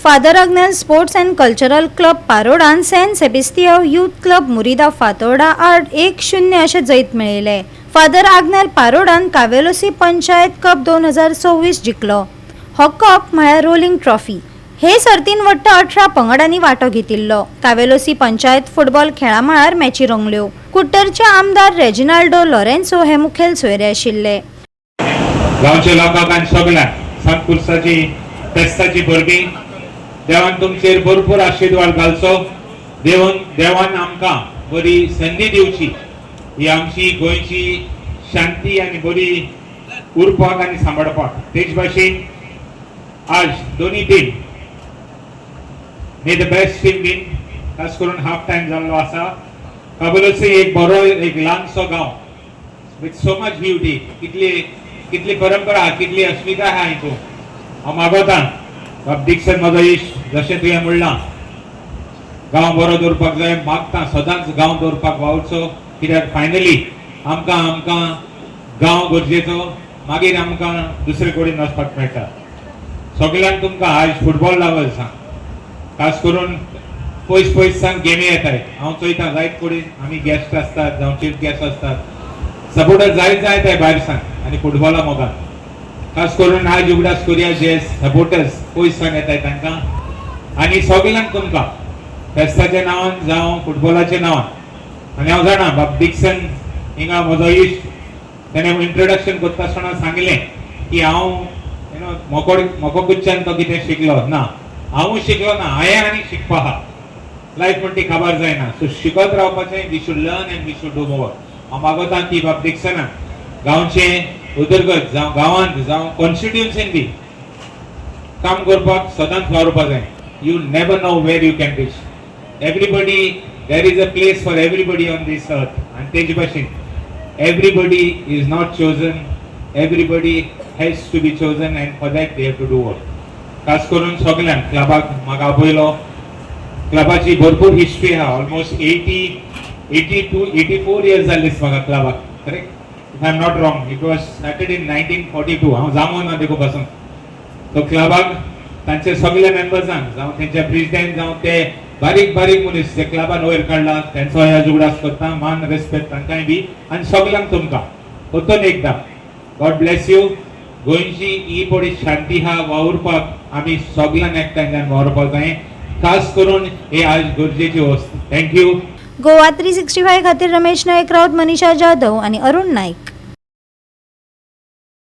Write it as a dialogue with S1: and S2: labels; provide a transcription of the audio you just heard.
S1: Father Agnel sports and cultural club पारोडान saint Sebastiao youth club Murida Fatorda आड 1-0 अशें जैत मेळयले. फादर आग्नेल पारोडान कावेलोसी पंचायत कप 2024 जिखलो. हो कप म्हळ्यार रोलिंग ट्रॉफी. हे सर्तीन वट्ट 18 पंगडांनी वांटो घेतिल्लो. कावेलोसी पंचायत फुटबॉल खेळा मळार मॅची रंगल्यो. कुट्टरचे आमदार रेजिनाल्डो लॉरेन्सो हे मुखेल सोयरे आशिल्ले.
S2: गांवच्या लोकांक आनी सगळ्यांक सांतपुरसाची फेस्ताची भरगी देवान तुमचेर भरपूर आशीर्वाद घालचो. देवान आमकां बरी संधी दिवची. ही आमची गोंयची शांती आनी बरी उरपाक आनी सांबाळपाक. तेच भाशेन आज दोनी team may the best team win खास करून हाफ टाइम जाल्लो आसा. काबोलोसी एक बरो एक ल्हानसो गांव विथ सो मच ब्युटी. कितली परंपरा कितली अस्मिताय आहा हितून. हांव मागोतां बाब दिक्षण म्हजो इश्ट जशें तुवें म्हणलां गांव बरो दवरपाक जाय. मागता सदांच गांव दवरपाक वावुरचो. कित्याक फायनली आमकां गांव गरजेचो. मागीर आमकां दुसरे कडेन वचपाक मेळटा. सगळ्यांक तुमकां आज फुटबॉल लावल सांग. खास करून पयस सांग गेमी येताय. हांव चोयतां जायत कडेन आमी गेस्ट आसतात जावं चीफ गेस्ट आसतात सपोर्टर जायत भायर सांग आनी फुटबॉला मोगान. खास करून आज उगडास कोरिया जे सपोर्टर्स पयस सांग येताय तांकां आनी सगळ्यांक तुमकां फेस्ताच्या नांवान जावं फुटबॉलाच्या नांवान. आनी हांव जाणा बाब दिक्षण हिंगा म्हजो इश्ट तेणें इंट्रोडक्शन करता आसतना सांगलें की हांव मोकोकुच्यान तो कितें शिकलो ना. हांवूय शिकलो ना. हांवें आनी शिकपा आहा. लायफ म्हण ती खबर जायना. सो शिकत रावपाचें. We should learn and we should do more. हांव मागोतां की बाब दिक्षणान गांवचें उदरगत जावं गांवांत जावं कॉन्स्टिट्युएन्सीन बी काम करपाक सदांच वावरपाक जाय. You never know where you can reach. Everybody there is a place for everybody on this earth. आनी तेजे भाशेन everybody is not chosen. Everybody has to be chosen and for that they have to do work. खास करून सगळ्यांक क्लबाक म्हाका आपयलो. क्लबाची भरपूर history आहा. ऑलमोस्ट 84 इयर्स जाल्ली म्हाका क्लबाक. Correct if I am not wrong. It was started in 1942. हांव जामो ना देखो पासून. तो क्लबाक तांचे सगळे मेंबर्सांक जावं तेंच्या प्रेसिडेंट जावं ते बारीक मनीस जे क्लबान वयर काडला तेंचो ह्या जुगडास करता. मान रेस्पेक्ट तांकांय बी आनी सगळ्यांक तुमकां परतून एकदां गॉड ब्लेस यू. गोंयची ही पडी शांती हा वावुरपाक आमी सगळ्यांक एकठांय जावन वावरपाक जाय. खास करून हे आज गरजेची वस्त. थँक्यू.
S1: गोवा 365 खातीर रमेश नायक राउत, मनीषा जाधव आनी अरुण नायक.